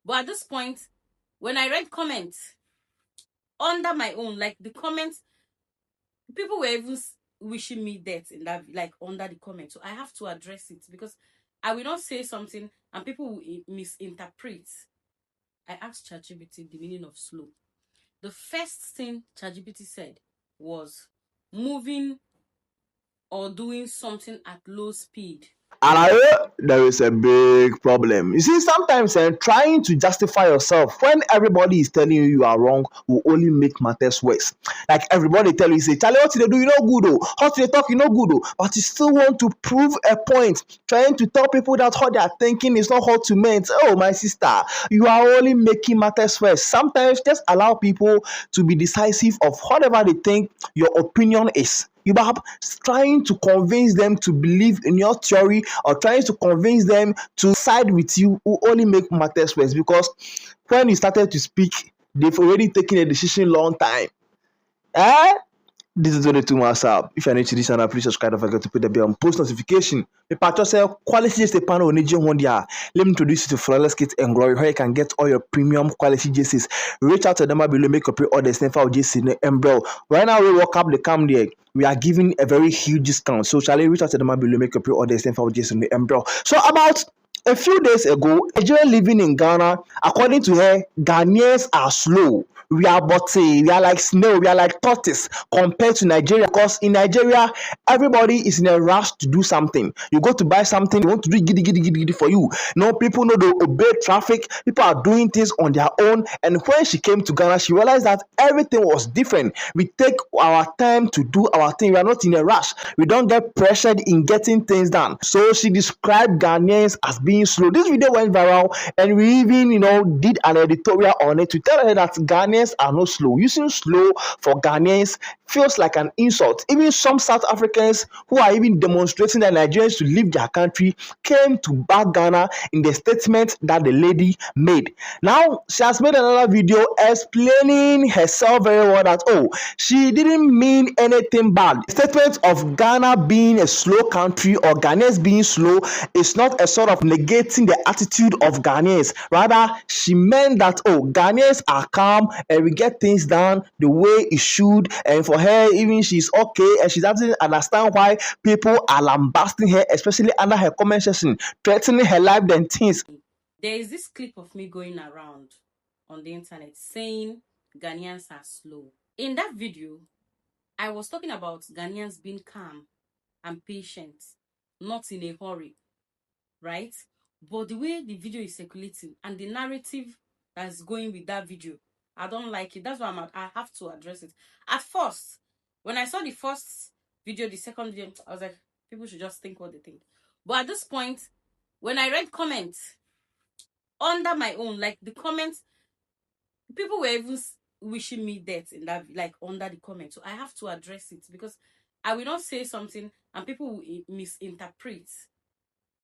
But at this point, when I read comments under my own, like the comments, people were even wishing me death in that, like under the comment. So I have to address it because I will not say something and people will misinterpret. I asked ChatGPT the meaning of slow. The first thing ChatGPT said was moving or doing something at low speed. And I know there is a big problem. You see, sometimes trying to justify yourself when everybody is telling you are wrong will only make matters worse. Like everybody tell you, say, Charlie, what they do, you know good, oh. How they talk, you know good, oh. But you still want to prove a point, trying to tell people that how they are thinking is not how to meant. Oh, my sister, you are only making matters worse. Sometimes just allow people to be decisive of whatever they think your opinion is. You are trying to convince them to believe in your theory or trying to convince them to side with you will only make matters worse, because when you started to speak, they've already taken a decision long time. Eh? This is only two months up. If you're new to this channel, please subscribe. Don't forget to put the bell on post notification. The part say quality just a panel on one dia. Let me introduce you to Flawless Kit and Glory, where you can get all your premium quality JCs. Reach out to them below, make up your orders, send for JC and bro. Right now we walk up the cam there. We are giving a very huge discount. So shall I reach out to them below, make up your orders, send for JC and bro. So about a few days ago, a Nigerian living in Ghana, according to her, Ghanaians are slow. We are butty, we are like snail, we are like tortoise compared to Nigeria. Because in Nigeria, everybody is in a rush to do something. You go to buy something, you want to do giddy giddy giddy giddy for you. No, people know they obey traffic, people are doing things on their own. And when she came to Ghana, she realized that everything was different. We take our time to do our thing, we are not in a rush, we don't get pressured in getting things done. So she described Ghanaians as being slow. This video went viral, and we even did an editorial on it to tell her that Ghanaians are not slow. Using slow for Ghanaians feels like an insult. Even some South Africans who are even demonstrating that Nigerians should leave their country came to back Ghana in the statement that the lady made. Now she has made another video explaining herself very well that she didn't mean anything bad. The statement of Ghana being a slow country or Ghanaians being slow is not a sort of negating the attitude of Ghanaians. Rather, she meant that Ghanaians are calm and we get things done the way it should. And for her, even she's okay, and she doesn't understand why people are lambasting her, especially under her comment section, threatening her life and things. There is this clip of me going around on the internet saying Ghanaians are slow. In that video, I was talking about Ghanaians being calm and patient, not in a hurry, right? But the way the video is circulating and the narrative that's going with that video, I don't like it. That's why I have to address it. At first, when I saw the first video, the second video, I was like, people should just think what they think. But at this point, when I read comments under my own, like the comments, people were even wishing me death in that, like under the comment. So I have to address it because I will not say something and people will misinterpret.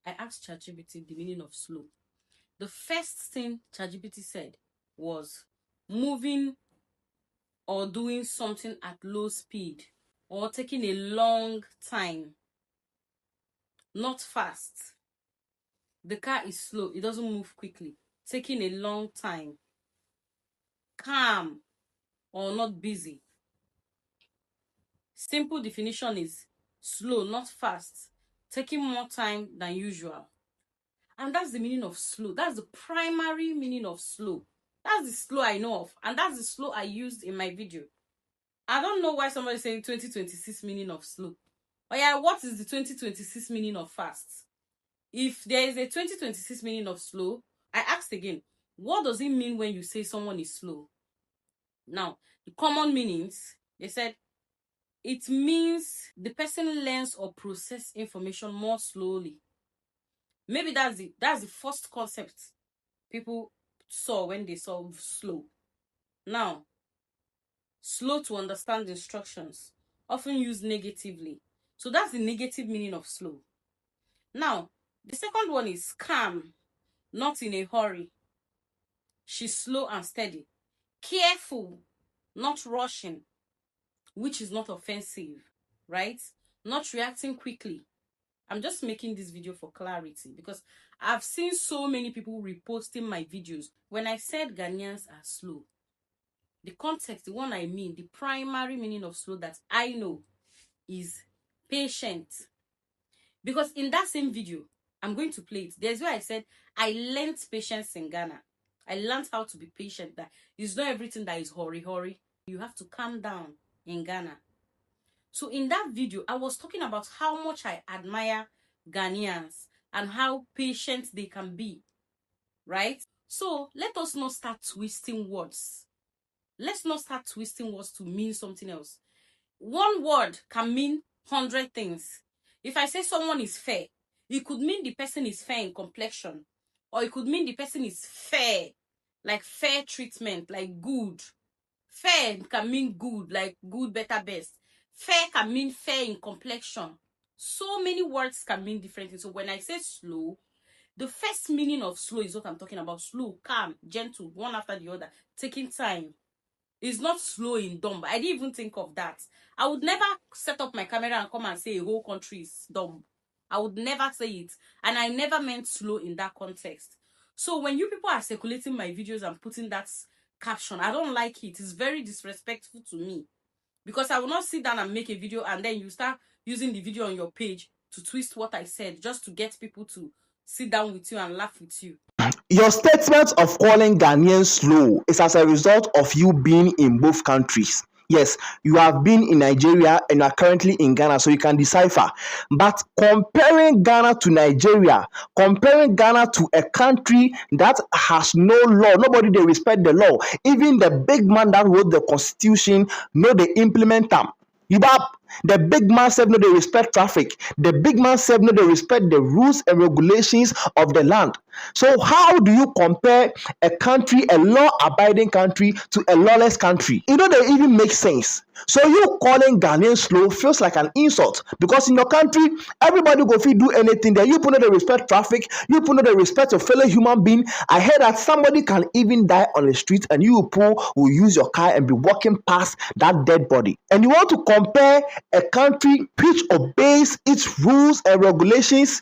I asked ChatGPT the meaning of slow. The first thing ChatGPT said was moving or doing something at low speed or taking a long time, not fast. The car is slow, it doesn't move quickly, taking a long time, calm or not busy. Simple definition is slow, not fast, taking more time than usual. And that's the meaning of slow. That's the primary meaning of slow. That's the slow I know of. And that's the slow I used in my video. I don't know why somebody is saying 2026 meaning of slow. But yeah, what is the 2026 meaning of fast? If there is a 2026 meaning of slow, I asked again, what does it mean when you say someone is slow? Now, the common meanings, they said, it means the person learns or processes information more slowly. Maybe that's the first concept people saw when they saw slow. Now, slow to understand instructions, often used negatively. So that's the negative meaning of slow. Now, the second one is calm, not in a hurry. She's slow and steady. Careful, not rushing, which is not offensive, right? Not reacting quickly. I'm just making this video for clarity because I've seen so many people reposting my videos. When I said Ghanaians are slow, the context, the one I mean, the primary meaning of slow that I know is patient. Because in that same video, I'm going to play it. There's where I said I learned patience in Ghana. I learned how to be patient. That it's not everything that is hurry. You have to calm down in Ghana. So in that video, I was talking about how much I admire Ghanaians and how patient they can be, right? So let us not start twisting words. Let's not start twisting words to mean something else. One word can mean 100 things. If I say someone is fair, it could mean the person is fair in complexion, or it could mean the person is fair, like fair treatment, like good. Fair can mean good, like good, better, best. Fair can mean fair in complexion. So many words can mean different things. So when I say slow, the first meaning of slow is what I'm talking about. Slow, calm, gentle, one after the other, taking time. It's not slow in dumb. I didn't even think of that. I would never set up my camera and come and say a whole country is dumb. I would never say it. And I never meant slow in that context. So when you people are circulating my videos and putting that caption, I don't like it. It's very disrespectful to me. Because I will not sit down and make a video and then you start using the video on your page to twist what I said just to get people to sit down with you and laugh with you. Your statement of calling Ghanaians slow is as a result of you being in both countries. Yes, you have been in Nigeria and you are currently in Ghana, so you can decipher. But comparing Ghana to Nigeria, comparing Ghana to a country that has no law, nobody they respect the law. Even the big man that wrote the constitution, no, they implement them. The big man said no, they respect traffic. The big man said no, they respect the rules and regulations of the land. So how do you compare a country, a law-abiding country, to a lawless country? It don't even make sense. So you calling Ghanaian slow feels like an insult because in your country, everybody go fit do anything there. You put no the respect traffic, you put no the respect of fellow human being. I heard that somebody can even die on the street and you people will use your car and be walking past that dead body. And you want to compare a country which obeys its rules and regulations,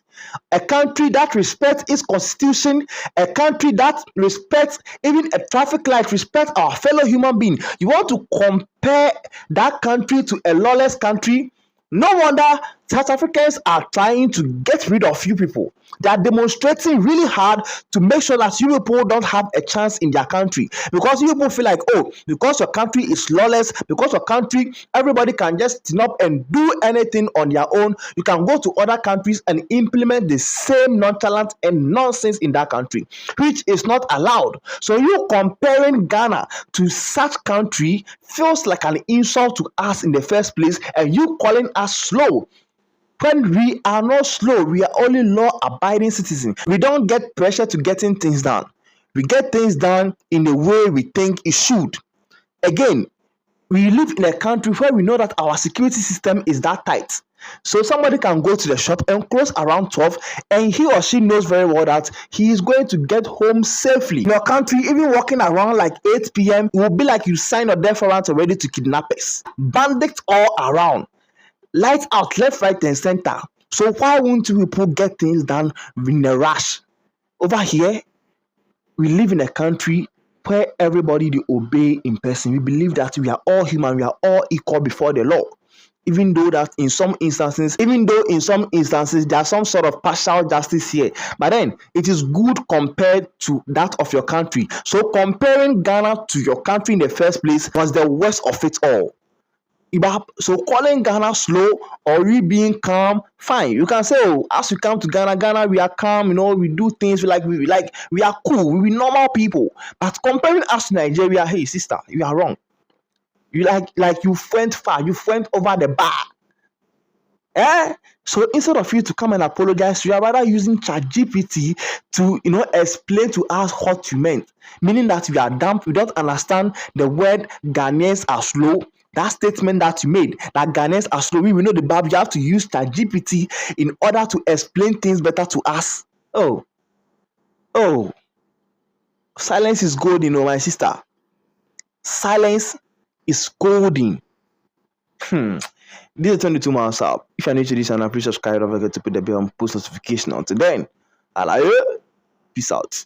a country that respects its constitution, a country that respects even a traffic light, respects our fellow human being. You want to compare that country to a lawless country? No wonder South Africans are trying to get rid of you people. They are demonstrating really hard to make sure that you people don't have a chance in their country. Because you people feel like, oh, because your country is lawless, because your country, everybody can just stand up and do anything on their own. You can go to other countries and implement the same nonchalant and nonsense in that country, which is not allowed. So you comparing Ghana to such country feels like an insult to us in the first place, and you calling us slow. When we are not slow, we are only law-abiding citizens. We don't get pressure to getting things done. We get things done in the way we think it should. Again, we live in a country where we know that our security system is that tight. So somebody can go to the shop and close around 12 and he or she knows very well that he is going to get home safely. In your country, even walking around like 8 p.m., it will be like you signed a death warrant already to kidnappers. Bandits all around. Lights out, left, right, and center. So why won't you people get things done in a rush? Over here, we live in a country where everybody they obey in person. We believe that we are all human, we are all equal before the law. Even though in some instances there's some sort of partial justice here, but then it is good compared to that of your country. So comparing Ghana to your country in the first place was the worst of it all. So calling Ghana slow or we being calm, fine. You can say, oh, as we come to Ghana, we are calm. We do things we are cool. We normal people. But comparing us to Nigeria, hey sister, you are wrong. You you went far. You went over the bar. So instead of you to come and apologize, you are rather using ChatGPT to explain to us what you meant, meaning that you are dumb, you don't understand the word Ghanaians are slow. That statement that you made, that Ghanaians are slow, we know the Bible, you have to use ChatGPT in order to explain things better to us. Oh, silence is golden, my sister. Silence is golden. This is 22 months up. If you're new to this and please subscribe, don't forget to put the bell and post notification. Until then, I like you. Peace out.